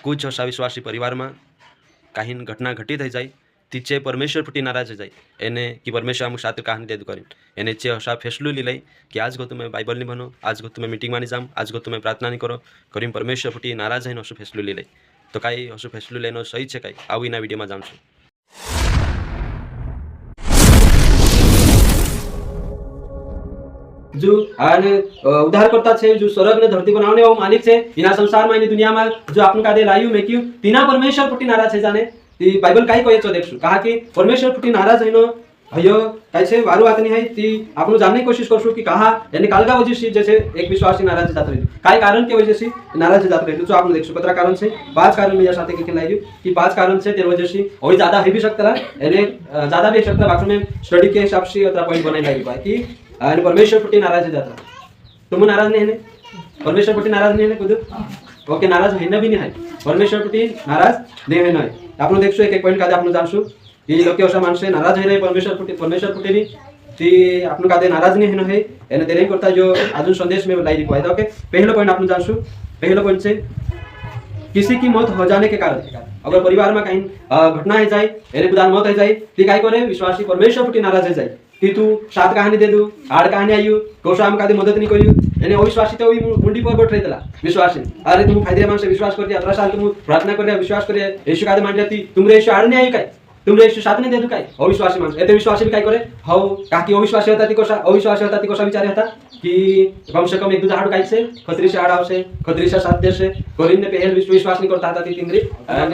कुछ अशा विश्वासी परिवारमा काही घटना घटित થઈ જાય तिचे परमेश्वर पुटी नाराज हो जाए एने कि परमेश्वर अमुक साथ कहानी दे करें एने चे अशा फैसलो ली लाई कि आज को तुम्हें बाइबल नहीं बनो आज को तुम्हें मीटिंग में जाम आज को तुम्हें प्रार्थना नहीं करो करीम परमेश्वर पुटी नाराज है असो फैसलो ली लाई तो काई असो फैसलो लेनो सही है काई आवी ना वीडियो में जाम छू जो उद्धारकर्ता छे जो स्वर्ग ने धरती बनाने वो मालिक छे इना संसार में इनी दुनिया में जो आपन का दे लायु में क्यों तीना परमेश्वर पुटी नाराज छे जाने ती बाइबल काय कहे छो देखसु कहा कि परमेश्वर पुटी नाराज हैनो हयो काय छे वारु बात नहीं है ती आपन जानने की कोशिश करसु कि कहा यानी कालगा वजह से जैसे एक विश्वासी नाराज जात रही काय कारण के वजह से नाराज जात रही जो आपन देखसु कतरा कारण से पांच कारण मेरे साथ के लायु कि पांच कारण से तेरे वजह से और ज्यादा है भी सकता है यानी ज्यादा भी सकता बाकी में स्टडी के हिसाब से उतना पॉइंट बनाई लायु है कि आणि परमेश्वर पुटी नाराज जाता तुम नाराज नहीं है परमेश्वर पुटी नाराज नहीं है खुद ओके नाराज है भी नहीं है परमेश्वर पुटी नाराज नहीं है नहीं आपण देखसु एक पॉइंट कादे आपण जानसु की लोक अशा माणसे नाराज है परमेश्वर पुटी नी ती आपण कादे नाराज नहीं है एने तेरे करता जो अजून संदेश में लाई दिखाई ओके पहला पॉइंट आपण जानसु पहला पॉइंट से किसी की मौत हो जाने के कारण अगर परिवार में कहीं घटना है जाए एने बुदान मौत है जाए ती काय करे विश्वासी परमेश्वर पुटी नाराज है जाए कि तू सात कहानी दे दू आठ कहानी आयु कोशाम का मदद नहीं करियो यानी अविश्वासी तो मुंडी पर बैठ रही विश्वासी अरे तुम फायदे मानसे विश्वास कर 18 साल तुम प्रार्थना कर विश्वास कर यीशु का मान जाती तुमरे यीशु आड़ नहीं आयु काय तुमरे यीशु साथ नहीं दे दू काय अविश्वासी मानस एते विश्वासी भी काय करे हौ काकी अविश्वासी होता ती कोसा विचार होता कि कम से कम एक दूजा हाड़ काय से खतरी से आड़ से खतरी से साथ देश से कोरिन ने पहल विश्वास नहीं करता था ती तिंद्री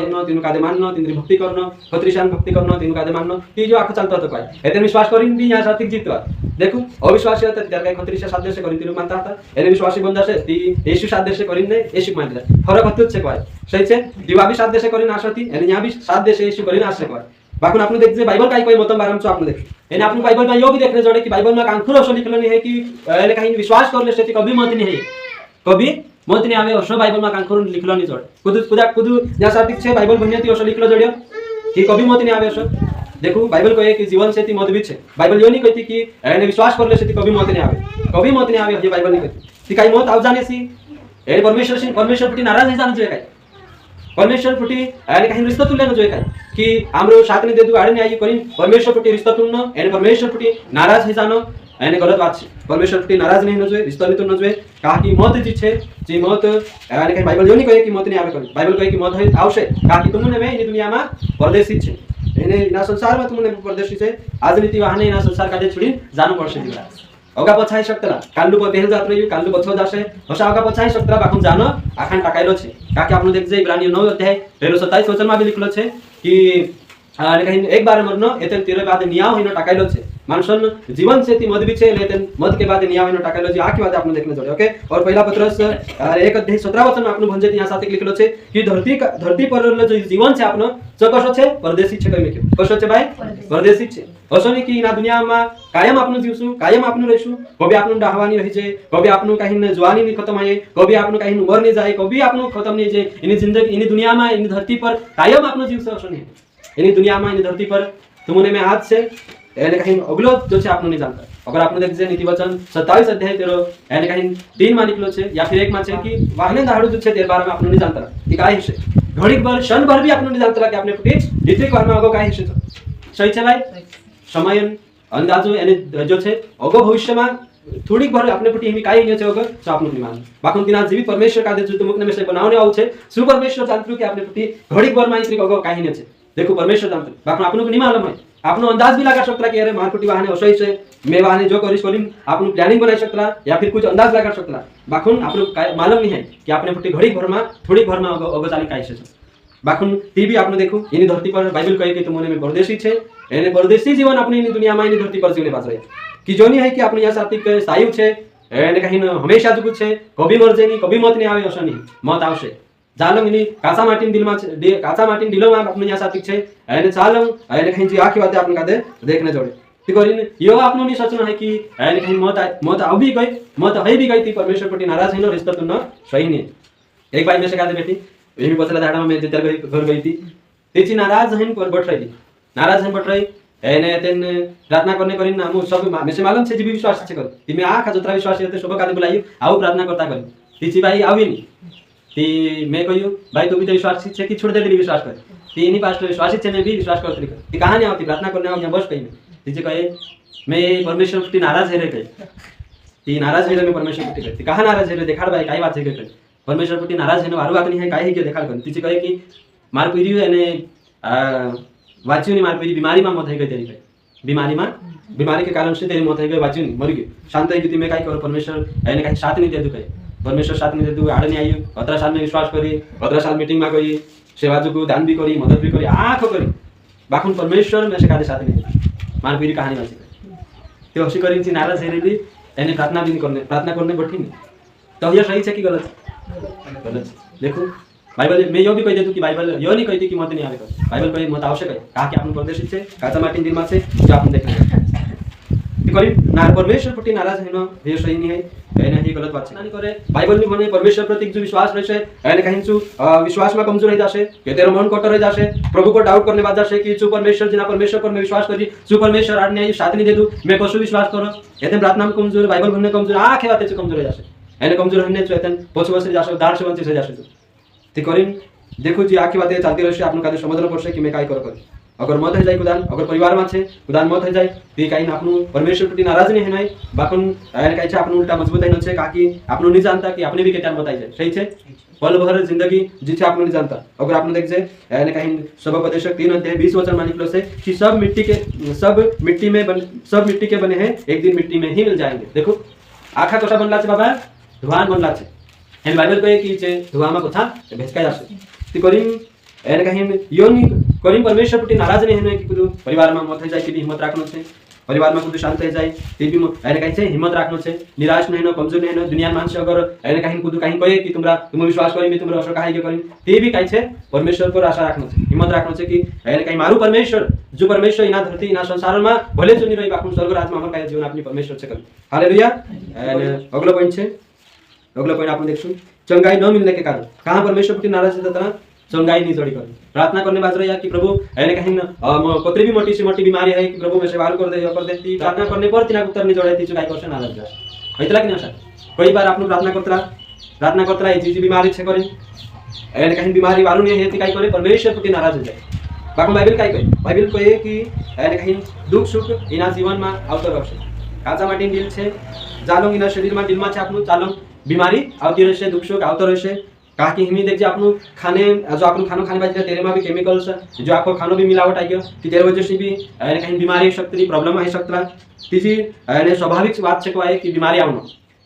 नो तिनु कादे माननो तिंद्री भक्ति करनो खतरी शान भक्ति करनो तिनु कादे माननो ती जो आखो चलता तो काय एते विश्वास करिन भी यहां साथिक जीतवा देखो अविश्वासी होता त्यार काय खतरी से साथ देश से करिन तिनु मानता था एने विश्वासी बंदा से ती यीशु साथ देश से करिन ने यीशु मानता फरक हतुत से काय सही छे दिवा भी साथ देश से करिन आसती एने यहां भी साथ देश से यीशु करिन आसे काय बाकुन आपने देख जे बाइबल काय कोई मतम बारम आपने देख एने आपने बाइबल में यो भी देखने जोड़े कि बाइबल में कांखुर असो लिखलो नहीं है कि एने कहीं विश्वास कर ले से कभी मत नहीं है कभी मत नहीं आवे असो बाइबल में कांखुर लिखलो नहीं जोड़े कुद या साथिक छे बाइबल बनियाती असो लिखलो जोड़ियो कि कभी मत नहीं आवे असो देखो बाइबल कहे कि जीवन से ती मत भी छे बाइबल यो नहीं कहती कि एने विश्वास कर ले से कभी मत नहीं आवे ये बाइबल नहीं कहती ती काय मत आव जाने सी ए परमेश्वर पुटी नाराज नहीं जाने जो काय परमेश्वर पुटी यानी कहीं रिश्ता तुल्य जो काय कि हमरो साथ नहीं दे दू आड़े नहीं आई करी परमेश्वर पुटी रिश्ता तुलनो यानी परमेश्वर पुटी नाराज है जानो यानी गलत बात छे परमेश्वर पुटी नाराज नहीं होजो रिश्ता नहीं तुलनो जो कहा कि मौत जी छे जी मौत यानी कहीं बाइबल जो नहीं कहे कि मौत नहीं आवे करी बाइबल कहे कि मौत है आवश्य कहा कि तुमने में इन दुनिया में परदेशी छे यानी इना संसार में तुमने परदेशी छे आज नीति वाहने इना संसार का दे छोड़ी जानो पड़से दिला ओगा पछाई सकतला काल्लू पर बेहल जात रही काल्लू पछो जासे हसा ओगा पछाई सकतला बाखुन जानो आखान टाकायलो छे काके आपन देख जे इब्रानी 9 अध्याय 27 वचन में भी लिखलो छे कि कहीं एक बार मरनो एते तेरे बाद नियाव होइनो टाकायलो छे मानसन जीवन से ती मद भी छे लेते मद के बाद नियाव होइनो टाकायलो छे आखी बात आपन देखने जोड़े ओके और पहला पत्रस 1 अध्याय 17 वचन में आपन भंजे यहां साथे लिखलो छे कि धरती पर जो जीवन छे आपनो जो कसो छे परदेशी छे कई में कसो छे भाई परदेशी छे असो नहीं कि इना दुनिया में कायम आपनो जीवसु कायम आपनो रहीसु कभी आपनो डहावानी रही छे कभी आपनो कहीं जवानी नहीं खत्म आए कभी आपनो कहीं उम्र नहीं जाए कभी आपनो खत्म नहीं जे इनी जिंदगी इनी दुनिया में इनी धरती पर कायम आपनो जीवसु असो नहीं इनी दुनिया में इनी धरती पर तुमने में हाथ से यानी कहीं अगलो जो छे आपनो नहीं जानता अगर आपने देख जे नीति वचन 27 अध्याय 13 यानी कहीं 3 में निकलो छे या फिर 1 में छे कि वाहने दाहड़ो जो छे 13 में आपनो नहीं जानता कि काय है घड़ीक भर क्षण भर भी आपनो नहीं जानता कि आपने फुटी इतने बार में अगो काय है सही छे भाई समय अंदाजो यानी जो छे अगो भविष्य में थोड़ी भर अपने पुटी हिमी काय छे अगो तो आपनो नहीं मान बाकुन दिना जीवी परमेश्वर का दे जो मुकने में से बनावने आउ छे सु परमेश्वर जानतु कि आपने पुटी घड़ीक भर में इतने अगो काय नहीं छे देखो परमेश्वर जानतु बाकुन आपनो को नहीं मालूम है आपनो अंदाज भी लगा सकता कि अरे मारकुटी वाहने असही से मैं वाहने जो करिस करिम आपनो प्लानिंग बना सकता या फिर कुछ अंदाज लगा सकता बाकुन आपनो मालूम नहीं है कि आपने पुटी घड़ी भर में थोड़ी भर में अगो चाली काय छे बाकुन ती भी आपने देखो इनी धरती पर बाइबल कहे कि तुमने में परदेशी छे एने परदेशी जीवन अपने इनी दुनिया में इनी धरती पर जीवने बाज रहे कि जो नहीं है कि आपने यहां साथिक सायु छे एने कहीं हमेशा जुगु छे कभी मर जेनी कभी मत नहीं आवे असो नहीं मत आवशे जालम इनी काचा माटीन दिल में काचा माटीन दिलो में अपने यहां साथिक छे एने चालम एने कहीं जी आखी बात आपने कादे देखने जोड़े ती करिन यो आपनो नहीं सोचना है कि एने कहीं मत आ भी गई मत है भी गई थी परमेश्वर प्रति नाराज है रिश्ता तो न सही नहीं एक भाई में से कादे बेटी यही पछला दाड़ा में तेरे घर गई थी तीची नाराज है पर बैठ रही नाराज है बैठ रही एने तेन प्रार्थना करने करिन हम सब में से मालूम छे जी विश्वास छे कर ती में आखा जोतरा विश्वास है तो सब कादे बुलाई आउ प्रार्थना करता कर तीची भाई आवी नहीं ती मैं कहूँ भाई तू भी तो विश्वास छे कि छोड़ दे दिली विश्वास कर ती इन्हीं पास विश्वासित छे मैं भी विश्वास करती ती कहाँ नहीं आवती प्रार्थना करने आओ यहाँ बस कहीं में तीजे कहे मैं परमेश्वर प्रति नाराज है रे कहे ती नाराज है रे मैं परमेश्वर प्रति कहती कहाँ नाराज है रे देखाड़ भाई काई बात है कहे परमेश्वर प्रति नाराज है ना वारू बात नहीं है काई है कि देखाड़ कर तीजे कहे कि मार पीढ़ी एने वाच्यू नहीं मार पीढ़ी बीमारी में मत है तेरी कहे बीमारी के कारण से तेरी मौत है गई वाच्यू नहीं मर गई शांत है मैं काई करो परमेश्वर एने कहीं साथ नहीं दे दू कहे परमेश्वर साथ नहीं दे दू आड़े नहीं आई 17 साल में विश्वास करी 17 साल मीटिंग में गई सेवा जो दान भी करी मदद भी करी आँख करी बाखुन परमेश्वर में से कादे साथ नहीं मार पीढ़ी कहानी वाची तो हसी करी नाराज है रे एने प्रार्थना भी नहीं प्रार्थना करने बैठी नहीं तो यह सही है कि गलत देखो बाइबल में यो भी कह देतु कि बाइबल यो नहीं कहती कि मत नहीं आवे कर बाइबल कहे मत आवश्यक है कहा कि आपन प्रदर्शित है काचा माटी दिल में से जो आपन देखने कि करी ना परमेश्वर प्रति नाराज है ना ये सही नहीं है एने ही गलत बात है नहीं करे बाइबल में भने परमेश्वर प्रति जो विश्वास रहे है एने कहीं छु विश्वास में कमजोर रह जासे के तेरो मन कटर रह जासे प्रभु को डाउट करने बाद जासे कि छु परमेश्वर जिना परमेश्वर पर मैं विश्वास करी छु परमेश्वर आड़ नहीं साथ नहीं दे दू मैं कसु विश्वास करो एते प्रार्थना में कमजोर बाइबल भन्ने कमजोर आखे बाते छु कमजोर रह जासे एने कमजोर हन्ने छु एतन पछु बसरी जासे दार से वंचित रह जासे ती करीन देखो जी आखी बातें चलती रहे आपन कादे समझना पड़से कि मैं काई कर अगर मत है जाए कुदान अगर परिवार में छे कुदान मत है जाए ती काई आपनु परमेश्वर प्रति नाराज नहीं है नहीं बाकुन एने काई छे आपनु उल्टा मजबूत है छे काकी आपनु नहीं जानता कि आपने भी केटान बताई जाए सही छे पल भर जिंदगी जी छे आपनु नहीं जानता अगर आपने देख जे एने काई सब उपदेशक 3 अध्याय 20 वचन मान निकलो से कि सब मिट्टी के बने हैं एक दिन मिट्टी में ही मिल जाएंगे देखो आखा कसा बनला छे बाबा धुआं बनला छे एन बाइबल कहे कि छे धुआं में कथा भेसका जासे ती करीम एने कहीं योनी करीम परमेश्वर प्रति नाराज नहीं है कि कुछ परिवार में मत है जाए कि हिम्मत रखनो छे परिवार में कुछ शांत है जाए ती भी एने कहीं छे हिम्मत रखनो छे निराश नहीं न कमजोर नहीं न दुनिया मानस अगर एने कहीं कुछ कहीं कहे कि तुम विश्वास करी मैं तुमरा असर काहे के करी ती भी कहीं छे परमेश्वर पर आशा रखनो छे हिम्मत रखनो छे कि एने कहीं मारू परमेश्वर जो परमेश्वर इना धरती इना संसार में भले चुनी रही बाकू स्वर्ग राज में हमर काहे जीवन अपनी परमेश्वर से कर हालेलुया एने अगला पॉइंट आपन देखसु चंगाई न मिलने के कारण कहां परमेश्वर प्रति नाराज है तना चंगाई नहीं जोड़ी कर प्रार्थना करने बाज रहा कि प्रभु एने कहीं कोतरी भी मोटी सी मोटी बीमारी है कि प्रभु में सेवा कर देती प्रार्थना करने पर तिना उत्तर नहीं जोड़े ती चंगाई करसे नाराज जा होइतला कि ना सर कई बार आपन प्रार्थना करतला ये चीज बीमारी छे करे एने कहीं बीमारी वालू नहीं है ती काई करे परमेश्वर प्रति नाराज हो जाए बाकी बाइबल काई कहे बाइबल कहे कि एने कहीं दुख सुख इना जीवन में आवतर रहશે काचा माटी दिल छे जालोंग इना शरीर में दिल में छे आपनु चालोंग बीमारी आवती रहશે दुख सुख आवतर रहશે कहा कि हिमी देख जे आपनु खाने जो आपनु खानो खाने बाजी तेरे में भी केमिकल्स जो आपको खानो भी मिलावट आई गयो कि तेरे वजह से भी कहीं बीमारी हो सकती प्रॉब्लम आई सकता तीजी एने स्वाभाविक बात छे को आए कि बीमारी आवनो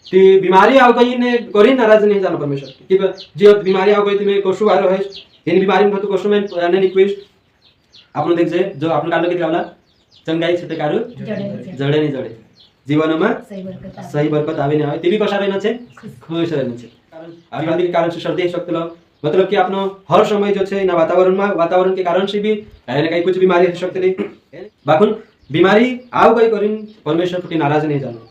ती बीमारी आ गई ने करी नाराज नहीं जानो परमेश्वर कि जे बीमारी आ गई तुम्हें कोसु आरो है इन बीमारी में तो कोसु में ने रिक्वेस्ट आपनु देख जे जो आपनु कालो के गावला चंगाई छते कारू जड़े नहीं जड़े जीवन में सही बरकत आवे नहीं आवे ती भी कसा रहना छे खुश रहना छे कारण के कारण से सर्दी हो सकते मतलब कि आपनो हर समय जो छे ना वातावरण के कारण से भी एने कहीं कुछ बीमारी हो सकते बाकुन बीमारी आव गई करिन परमेश्वर प्रति नाराज नहीं जानो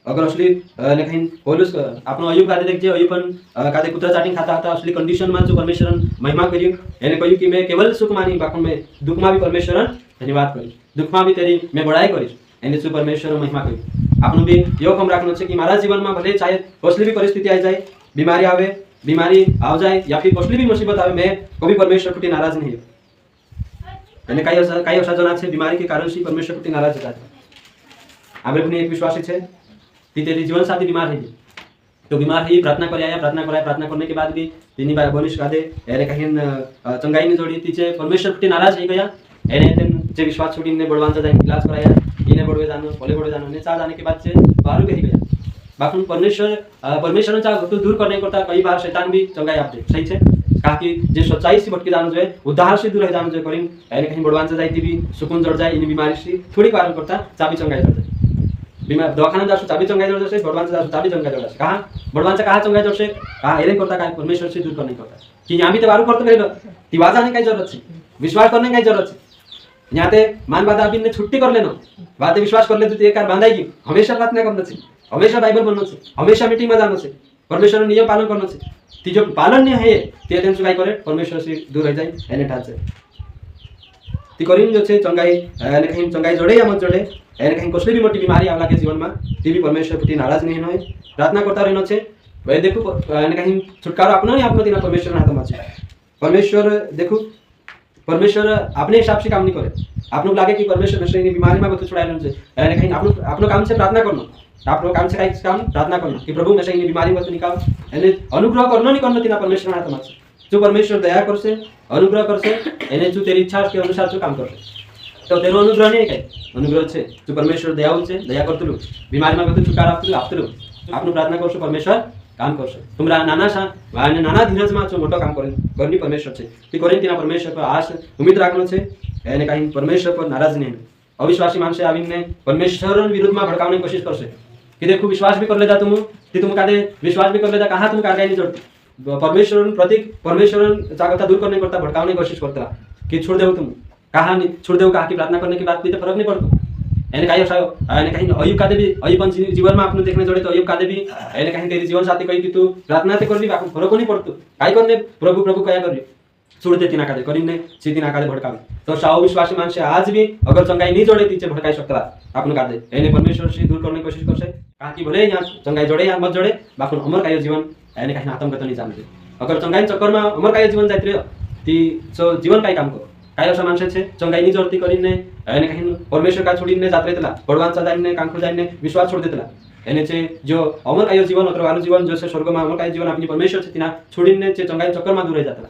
अगर असली ने कहीं पौलुस आपनो अयुब कादे देख जे अयुबन कादे कुत्रा चाटिंग खाता था असली कंडीशन में जो परमेश्वर महिमा करी एने कहियो कि मैं केवल सुख मानी बाकुन में दुख में भी परमेश्वर धन्यवाद करी दुख में भी तेरी मैं बड़ाई करी एने से परमेश्वर महिमा करी आपनो भी यो कम राखनो छे कि मारा जीवन में भले चाहे कसली भी परिस्थिति आ जाए बीमारी आ जाए या फिर कसली भी मुसीबत आवे मैं कभी परमेश्वर प्रति नाराज नहीं है यानी कई असा जना छे बीमारी के कारण से परमेश्वर प्रति नाराज होता है आबे पुनी एक विश्वासी छे ती तेरी जीवन साथी बीमार है तो बीमार है प्रार्थना करने के बाद भी तिनी बाय बनिश कादे एरे कहीं चंगाई ने जोड़ी तीचे परमेश्वर प्रति नाराज है गया एने तेन जे विश्वास छोड़ी ने बड़वांचा जाए इलाज कराया इने बड़वे जानो बोले बड़वे जानो ने चा जाने के बाद से बारू कही गया बाकी परमेश्वर चा तो दूर करने करता कई बार शैतान भी चंगाई आप दे सही छे कहा कि जे सच्चाई से भटके जानो जो उद्धार से दूर रह जानो जो करिन एने कहीं बड़वांचा जाए भी सुकून जड़ जाए इन बीमारी से थोड़ी बार करता चाबी चंगाई जड़ जाए बीमार दवाखाना जासु चाबी चंगाई जड़ जाए बड़वांचा जासु चाबी चंगाई जड़ जाए कहां बड़वांचा कहां चंगाई जड़ से कहां एरे करता का परमेश्वर से दूर करने करता कि यहां भी तो बारू करते रहे कि वाजाने की जरूरत है विश्वास करने की जरूरत है यहाँ ते मान बात अभी ने छुट्टी कर लेना बातें विश्वास कर ले तो एक बांधाएगी हमेशा प्रार्थना करना चाहिए हमेशा बाइबल पढ़ना चाहिए हमेशा मीटिंग में जाना चाहिए परमेश्वर नियम पालन करना चाहिए ती जो पालन नहीं है ते टेंशन काय करे परमेश्वर से दूर रह जाए एने ठाच ती करीम जो छे चंगाई एने कहीं चंगाई जोड़े या मत जोड़े एने कहीं कसली भी मोटी बीमारी आवला के जीवन में ती भी परमेश्वर प्रति नाराज नहीं होय प्रार्थना करता रहना छे भाई देखो कहीं छुटकारो अपना नहीं अपना तीना परमेश्वर हाथ में है। परमेश्वर देखो परमेश्वर अपने हिसाब से काम नहीं करे। आप लोग लागे कि परमेश्वर नशे की बीमारी में बतु छुड़ाए से कहीं आप लोग काम से प्रार्थना करना। आप लोग काम से कहीं काम प्रार्थना करना कि प्रभु नशे की बीमारी में बतु निकाल यानी अनुग्रह करना नहीं करना तीना परमेश्वर हाथ में जो परमेश्वर दया कर से अनुग्रह कर से यानी जो तेरी इच्छा के अनुसार जो काम कर से तो तेरो अनुग्रह नहीं है अनुग्रह છે जो परमेश्वर दयाळु છે दया करतलो बीमारी में बतु छुटकारा आपतलो आपनु प्रार्थना करशो परमेश्वर काम करशो तुमरा नाना सा आणि नाना धीरज में जो मोटो काम करनी परमेश्वर છે ती करेन तिना परमेश्वर पर आश उम्मीद राखनो છે यानी कहीं परमेश्वर पर नाराज नहीं अविश्वासी माणसे आवीने परमेश्वर विरुद्ध में भड़कावने कोशिश करसे कि देखो विश्वास भी कर लेता तुम ती तुम कादे विश्वास भी कर लेता कहाँ तुम कागाय नहीं जोड़ती परमेश्वर प्रतीक परमेश्वर जागृता दूर करने करता भड़कावने की कोशिश करता कि छोड़ दो तुम कहा नहीं छोड़ दो कहा कि प्रार्थना करने की बात भी तो फर्क नहीं पड़ता यानी कहीं यानी कहीं अयुब का देवी अयुबन जीवन में आपने देखने जोड़े तो अयुब का देवी यानी कहीं तेरी जीवन साथी कही कि तू प्रार्थना तो कर ली आपको फर्क नहीं पड़तो काय करने प्रभु प्रभु क्या कर छोड़ देती ना कादे करीने सीधी ना कादे भड़कावे तो साव विश्वासी माणसे आज भी अगर चंगाई नहीं जोड़े तीचे भड़काई सकता आपने कादे यानी परमेश्वर से दूर करने की कोशिश करसे कहा कि भले यहाँ चंगाई जोड़े या मत जोड़े बाकी अमर का जीवन यानी कहीं आतंक नहीं जानते अगर चंगाई चक्कर में अमर का जीवन जाते रहे ती जीवन काय काम करो काय अशा माणसाचे चंगाई नहीं जोड़ती करीने यानी कहीं परमेश्वर का छोड़ीने जाते रहता बड़वांचा जाईने कांखू जाईने विश्वास छोड़ देता यानी चे जो अमर का जीवन अथवा वालू जीवन जो स्वर्ग में अमर का जीवन अपनी परमेश्वर से तिना छोड़ीने चे चंगाई चक्कर में दूर जाता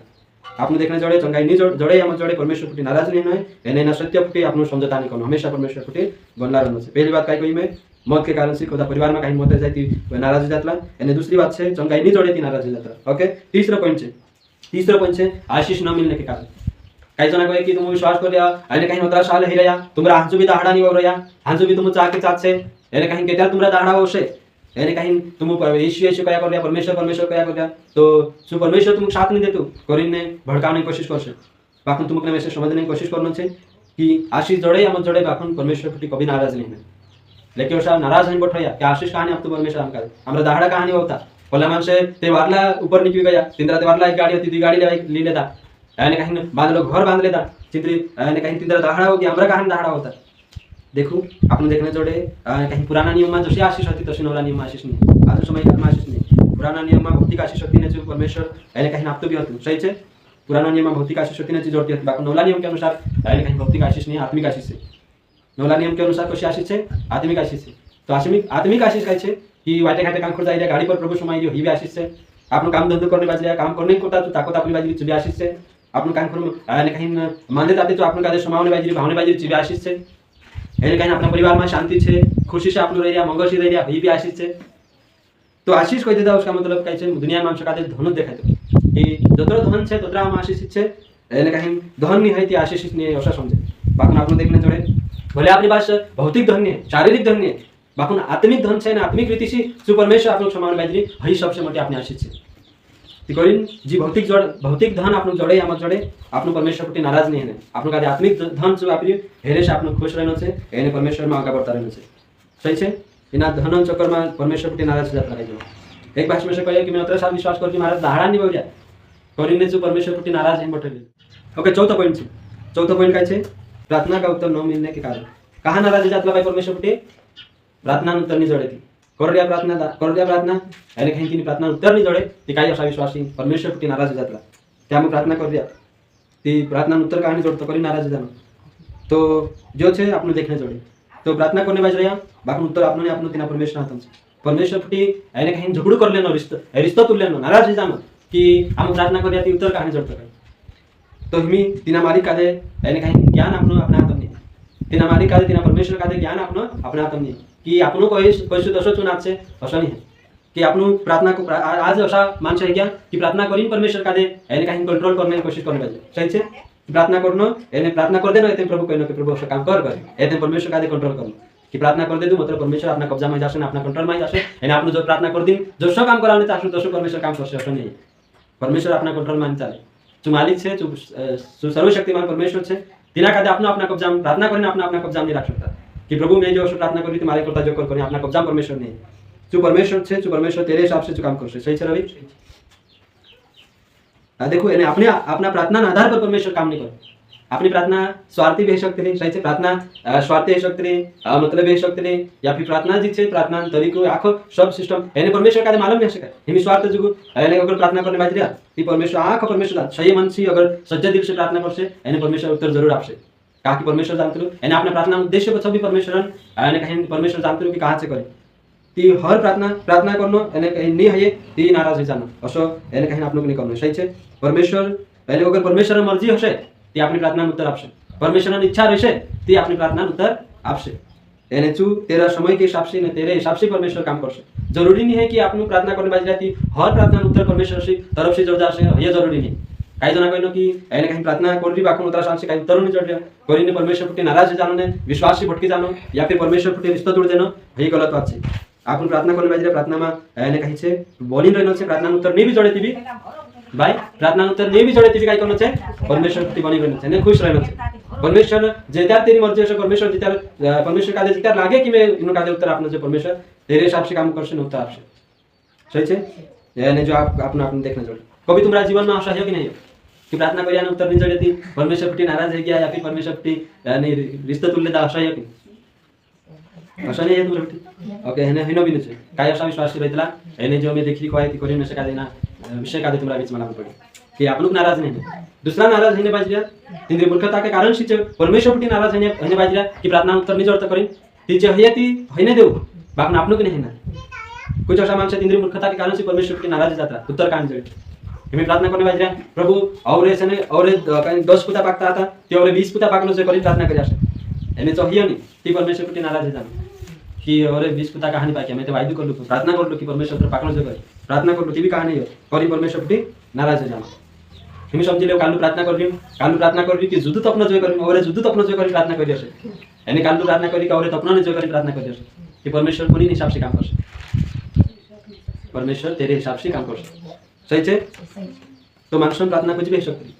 आपने देखने जोड़े चंगाई नहीं जोड़े या मत जोड़े परमेश्वर फुटी नाराज नहीं है यानी ना सत्य फुटी आपने समझौता नहीं करना हमेशा परमेश्वर फुटी बनला रहना से पहली बात काय कोई में मौत के कारण से खुदा परिवार में कहीं मौत जाती नाराज हो जाता यानी दूसरी बात से चंगाई नहीं जोड़े थी नाराज हो जाता ओके तीसरा पॉइंट है आशीष न मिलने के कारण काही जना कहे कि तुम विश्वास कर रहा यानी कहीं 15 साल ही रहा तुम्हारा हांसू भी दाहड़ा नहीं हो रहा हांसू भी तुम चाह के चाह से यानी कहीं केटा तुम्हारा दाहड़ा हो से यानी कहीं तुम यीशु क्या कर रहा परमेश्वर क्या कर रहा तो जो परमेश्वर तुम साथ नहीं देतो करीने भड़काने की कोशिश करसे बाकी तुमने वैसे समझने की कोशिश करना है कि आशीष जोड़े या मत जोड़े बाकी परमेश्वर प्रति कभी नाराज नहीं है लेकिन साहब नाराज नहीं बैठा कि आशीष कहानी अब तो परमेश्वर हम करे हमारा दाहड़ा कहानी होता पहला माणसे ते वारला ऊपर निकल गया तिंद्रा ते वारला एक गाड़ी होती ती गाड़ी ले लेता यानी कहीं बांध लो घर बांध लेता चिंतरी यानी कहीं तिंद्रा दाहड़ा हो गया हमारा कहानी दाहड़ा होता देखो आपने देखने जोड़े कहीं पुराना नियम में जैसे आशीष होती तशी नवला नियम में आशीष नहीं आज समय काल में आशीष नहीं पुराना नियम में भौतिक आशीष होती ने जो परमेश्वर यानी कहीं आप तो भी होती सही है पुराना नियम में भौतिक आशीष होती ने जो जोड़ती होती बाकी नवला नियम के अनुसार यानी कहीं भौतिक आशीष नहीं आत्मिक आशीष है नवला नियम के अनुसार कशी आशीष है आत्मिक आशीष है तो आत्मिक आशीष काय छे कि वाटे घाटे काम करता है गाड़ी पर प्रभु समाई ही भी आशीष है आपन काम धंधो करने बाजरी काम करने करता तो ताकत आपली बाजरी भी आशीष है आपन काम करून यानी कहीं मानते ताते तो आपन कादे समावने बाजरी भावने बाजरी भी आशीष है यानी कहीं अपना परिवार में शांति है खुशी से आप रह मंगल से रह भी आशीष है तो आशीष कह देता उसका मतलब क्या दुनिया में का धन देखा कि जतरा धन है ततरा हम आशीषित है यानी कहीं धन नहीं है आशीषित नहीं है ऐसा समझे बाकी आप देखने जोड़े भले अपनी पास भौतिक धन है शारीरिक धन है बाकी आत्मिक धन है आत्मिक रीति से जो परमेश्वर आप लोग समान बाजरी वही सबसे मोटी अपनी आशीष है जी भौतिक धन आप जोड़े या मत जोड़े आप परमेश्वर प्रति नाराज नहीं है आप आत्मिक धन जो आप हेरे से आप खुश रहना से यानी परमेश्वर में आगे बढ़ता रहना से सही है बिना धन चक्कर में परमेश्वर प्रति नाराज हो जाता है एक भाषा में से कहे कि मैं 15 साल विश्वास करके महाराज दाहड़ा नहीं बोलिया करीने जो परमेश्वर प्रति नाराज है बैठे ओके चौथा पॉइंट का है प्रार्थना का उत्तर न मिलने के कारण कहाँ नाराज हो जाता भाई परमेश्वर प्रति प्रार्थना उत्तर नहीं जोड़े थी कर दिया प्रार्थना यानी कहीं की प्रार्थना उत्तर नहीं जोड़े ती काही असा विश्वासी परमेश्वर प्रति नाराज हो जाता त्यामुळे प्रार्थना कर दिया ती प्रार्थना उत्तर कहानी जोड़तो करी नाराज हो जाना तो जो है आपने देखने जोड़े तो प्रार्थना करने बाज रहा बाकी उत्तर आपने आपने तिना परमेश्वर हाथन परमेश्वर प्रति यानी कहीं झगड़ू कर लेना रिश्ता तुल लेना नाराज हो जाना कि हम प्रार्थना कर दिया उत्तर कहानी जोड़तो तो हमी तिना मालिक कादे यानी कहीं ज्ञान आपनो अपना हाथन नहीं तिना मालिक कादे तिना परमेश्वर कादे ज्ञान आपनो अपना हाथन नहीं कि आपनो कैसे दशो चुनाव से असं नहीं है कि आपनो प्रार्थना को आज असा माणस है क्या कि प्रार्थना करीन परमेश्वर कादे यानी कहीं कंट्रोल करने की कोशिश करने पाहिजे सही है प्रार्थना करनो यानी प्रार्थना कर देना प्रभु कहना कि प्रभु असं काम कर यानी परमेश्वर कादे कंट्रोल करनो कि प्रार्थना कर दे मतलब परमेश्वर अपना कब्जा में जासे अपना कंट्रोल में जासे यानी आपनो जो प्रार्थना कर दिन जो सो काम कराने चाहतो तसो परमेश्वर काम करसे असं नहीं परमेश्वर अपना कंट्रोल में चाले जो मालिक है जो सर्वशक्तिमान परमेश्वर है तिना कादे अपना अपना कब्जा में प्रार्थना करने अपना अपना कब्जा में नहीं रख सकता कि प्रभु मैं जो प्रार्थना करी तुम्हारे करता जो कर अपना कब्जा परमेश्वर नहीं जो परमेश्वर है जो परमेश्वर तेरे हिसाब से जो काम करसे सही है रवि देखो यानी अपने अपना प्रार्थना आधार पर परमेश्वर काम नहीं करे अपनी प्रार्थना स्वार्थी भी हो सकती है, सही से प्रार्थना स्वार्थी हो सकती है, मतलब हो सकती है, या फिर प्रार्थना जी छे प्रार्थना तरीको आखो सब सिस्टम एने परमेश्वर का मालूम नहीं सके हिमी स्वार्थ जुगु एने अगर प्रार्थना करने बाजरिया कि परमेश्वर आखो परमेश्वर सही मन से अगर सच्चे दिल से प्रार्थना करसे एने परमेश्वर उत्तर जरूर आपसे कहा कि परमेश्वर जानते लो एने अपना प्रार्थना उद्देश्य को भी परमेश्वर एने कहीं परमेश्वर जानते लो कि कहाँ से करे ती हर प्रार्थना करनो एने कहीं नहीं है ती नाराज हो जाना असो एने कहीं आप लोग नहीं करनो सही छे परमेश्वर एने अगर परमेश्वर मर्जी हसे ती अपनी प्रार्थना उत्तर आपसे परमेश्वर इच्छा रहશે ती अपनी प्रार्थना उत्तर आपसे एने चू तेरा समय के हिसाब से ने तेरे हिसाब से परमेश्वर काम करશે जरूरी नहीं है कि आपनु प्रार्थना करने बाजी जाती हर प्रार्थना उत्तर परमेश्वर से तरफ से जोड़ जाશે ये जरूरी नहीं काही जना कहलो कि एने कहीं प्रार्थना करली बाकून उत्तर सांसे काही उत्तर नहीं जोड़ लिया करीने परमेश्वर पुटी नाराज जानो ने विश्वास से भटकी जानो या फिर परमेश्वर पुटी रिश्ता तोड़ देनो ये गलत बात छे आपनु प्रार्थना करने बाजी प्रार्थना में एने कहीं छे बोलिन रहनो छे प्रार्थना उत्तर नहीं भी जोड़े थी भाई प्रार्थना उत्तर नहीं भी जोड़े थी काही करनो छे परमेश्वर पुटी बनी रहनो छे ने खुश रहनो छे परमेश्वर जेत्यार तेरी मर्जी है परमेश्वर जेत्यार परमेश्वर का जेत्यार लागे कि मैं इनो का उत्तर आपने जो परमेश्वर तेरे हिसाब से काम करશે उत्तर आपसे सही छे यानी जो आप अपना देखना जोड़े कभी तुम्हारा जीवन में आशा है कि नहीं कि प्रार्थना करिया ने उत्तर नहीं जोड़े थी परमेश्वर पुटी नाराज है क्या या फिर परमेश्वर पुटी यानी रिश्ता तुल्य दा आशा है कि आशा नहीं है तुमरा पुटी ओके हेने हिनो भी नहीं काय आशा विश्वास से रहतला एने जो मैं देखी कोई थी करी न सका देना विषय का तुम्हारा बीच में लागू पड़ी कि आप लोग नाराज नहीं दूसरा नाराज होने बाजरिया तिंद्री मूर्खता के कारण से परमेश्वर पुटी नाराज होने बाजरिया कि प्रार्थना उत्तर नहीं जोड़ता करें तीचे हयती होने देव बाकन आप लोग नहीं ना कुछ ऐसा मानसे तिंद्री मूर्खता के कारण से परमेश्वर पुटी नाराज जाता उत्तर कान जोड़ हमें प्रार्थना करने बाजरिया प्रभु और ऐसे ने और 10 पुता पाकता था ते और 20 पुता पाकनो से करी प्रार्थना करिया से एने चाहिए नहीं ती परमेश्वर पुटी नाराज जान कि और 20 पुता कहानी पाके मैं तो वायदु कर लू प्रार्थना कर लू कि परमेश्वर पाकनो से करे प्रार्थना कर लू ती भी कहानी है करी परमेश्वर पुटी नाराज जान हमें समझी लो कालू प्रार्थना कर रही कि जुदू तो अपना जो करी और जुदू तो अपना जो करी प्रार्थना करिया से यानी कालू प्रार्थना करी और अपना ने जो करी प्रार्थना करिया से कि परमेश्वर कोनी हिसाब से काम करશે परमेश्वर तेरे हिसाब से काम करશે सही छे तो मानसम प्रार्थना कुछ भी सकती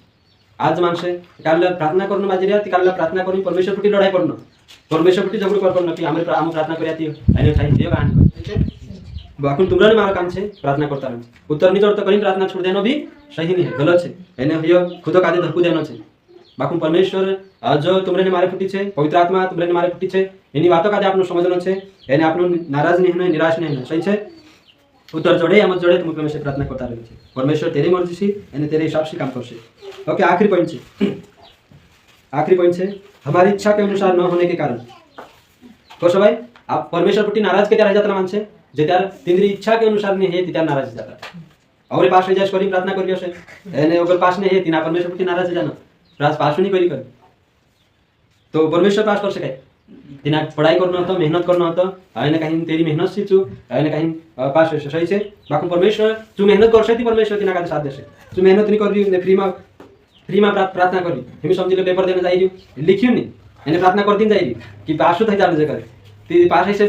आज मानसे काल प्रार्थना करनो बाजरिया ती काल प्रार्थना करी परमेश्वर पुटी लड़ाई करनो परमेश्वर पुटी झगड़ो करनो कि हम प्रार्थना करिया ती एने ठाई दियो कहानी कर बाकुन तुमरा ने मारा काम छे प्रार्थना करता रह उत्तर नहीं जोड़ता करी प्रार्थना छोड़ देनो भी सही नहीं है गलत छे एने हयो खुद कादे धक्कू देनो छे बाकुन परमेश्वर जो तुमरे ने मारे फुटी छे पवित्र आत्मा तुमरे ने मारे फुटी छे एनी बातों कादे आपनो समझनो छे एने आपनो नाराज नहीं होना निराश नहीं होना सही छे उत्तर जोड़े या मत जोड़े तुम परमेश्वर प्रार्थना करता रहे छे परमेश्वर तेरी मर्जी से एने तेरे हिसाब से काम करશે ओके आखिरी पॉइंट छे हमारी इच्छा के अनुसार न होने के कारण तो भाई आप परमेश्वर पुटी नाराज के त्यार जातना मानसे जे त्यार तिंद्री इच्छा के अनुसार नहीं है त्यार नाराज जाता और पास जाय करी प्रार्थना करियो से एने अगर पास नहीं है तिना परमेश्वर पुटी नाराज जानो राज पास नहीं करी कर तो परमेश्वर पास कर सके तिना पढ़ाई करना होता मेहनत करना होता एने कहीं तेरी मेहनत से चू एने कहीं पास हो सही से बाकी परमेश्वर तू मेहनत करसे ती परमेश्वर तिना का साथ देसे तू मेहनत नहीं कर रही ने फ्री में प्रार्थना करी हम समझ ले पेपर देने जाई लिखियो नहीं एने प्रार्थना कर दिन जाई कि पास हो जाने जगह ती पास है से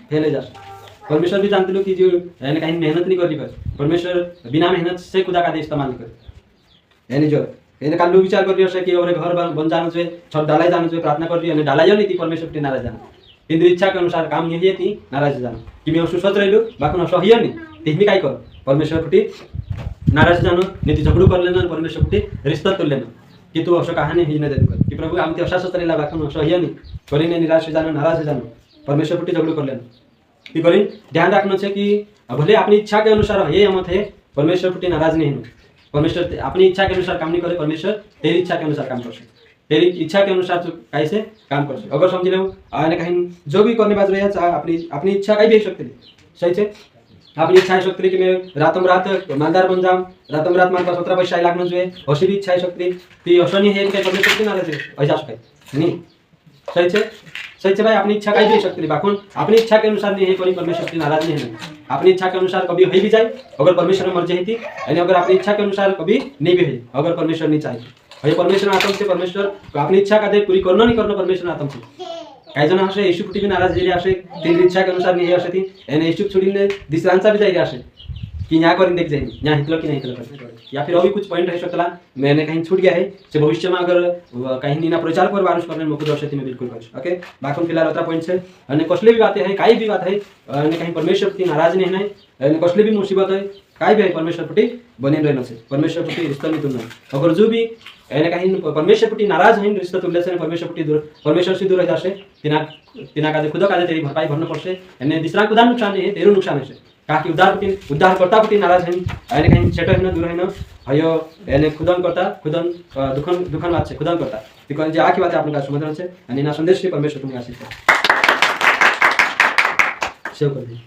फेल जा परमेश्वर भी जानते लो कि जो यानी कहीं मेहनत नहीं करनी कर परमेश्वर बिना मेहनत से खुदा का इस्तेमाल कर यानी जो यानी काल लोग विचार कर रही है कि और घर बन जाना चाहिए छत डालाई जाना चाहिए प्रार्थना कर रही है डालाई नहीं थी परमेश्वर की नाराज जाना इंद्र इच्छा के अनुसार काम नहीं है थी नाराज जाना कि मैं सुसत रही लू बाकी सही नहीं तीन काय कर परमेश्वर पुटी नाराज जानो नीति झगड़ू कर लेना परमेश्वर पुटी रिश्ता तोड़ लेना कि तू असो कहानी ही नहीं दे कि प्रभु आम अशा सतरेला बाकी सही नहीं करी निराश हो जाना नाराज हो जाना परमेश्वर पुटी झगड़ू कर लेना कि करी ध्यान रखना चाहिए कि भले अपनी इच्छा के अनुसार ये मत है परमेश्वर पुटी नाराज नहीं हो परमेश्वर अपनी इच्छा के अनुसार काम नहीं करे परमेश्वर तेरी इच्छा के अनुसार काम करશે तेरी इच्छा के अनुसार तू कैसे काम करશે अगर समझ लो आने कहीं जो भी करने बाज रहे हैं अपनी इच्छा कहीं भी हो सकती है सही से अपनी इच्छा हो सकती है कि मैं रातम रात मालदार बन जाऊँ रातम रात मारे 17 पैसा लागना चाहिए अशी भी इच्छा हो सकती ती असो नहीं है कि परमेश्वर की नाराज है ऐसा सके नहीं सही से भाई अपनी इच्छा कहीं भी हो सकती है बाकुन अपनी इच्छा के अनुसार नहीं है कोई परमेश्वर की नाराज नहीं है अपनी इच्छा के अनुसार कभी हो भी जाए अगर परमेश्वर में मर्जी थी यानी अगर अपनी इच्छा के अनुसार कभी नहीं भी है अगर परमेश्वर नहीं चाहे ये परमेश्वर आत्म से परमेश्वर अपनी इच्छा का दे पूरी करना नहीं करना परमेश्वर आत्म से काही जण असे येशू पुटी भी नाराज झाले असे त्यांची इच्छा के अनुसार नहीं असे ती यानी येशू छोडीने दुसऱ्यांचा भी जाईल असे कि न्याय करीन देख जाए न्याय हितलो कि नहीं हितलो या फिर और भी कुछ पॉइंट है सकला मैंने कहीं छूट गया है जो भविष्य में अगर कहीं नीना प्रचार पर बारिश करने मौके दर्शती में बिल्कुल कर ओके बाकी फिलहाल उतना पॉइंट है અને कसले भी बातें है काही भी बात है અને कहीं परमेश्वर की नाराज नहीं है અને कसले भी मुसीबत है काय भी परमेश्वर पुटी बनेन रहना से परमेश्वर पुटी रिश्ता नहीं तुलना अगर जो भी कहीं ना कहीं परमेश्वर पुटी नाराज हैं रिश्ता तुल्य से परमेश्वर पुटी दूर परमेश्वर से दूर रह जासे तिना तिना का खुद का तेरी भरपाई भरना पड़से यानी दूसरा को नुकसान नहीं है तेरो नुकसान है कहा कि उद्धार करता पुटी नाराज हैं यानी कहीं सेटो है दूर है ना हयो यानी खुदन करता खुदन दुखन बात से खुदन करता बिकॉज जे आखी बात आपन का समझना है यानी ना संदेश से परमेश्वर तुम्हें आशीष सेव कर दी।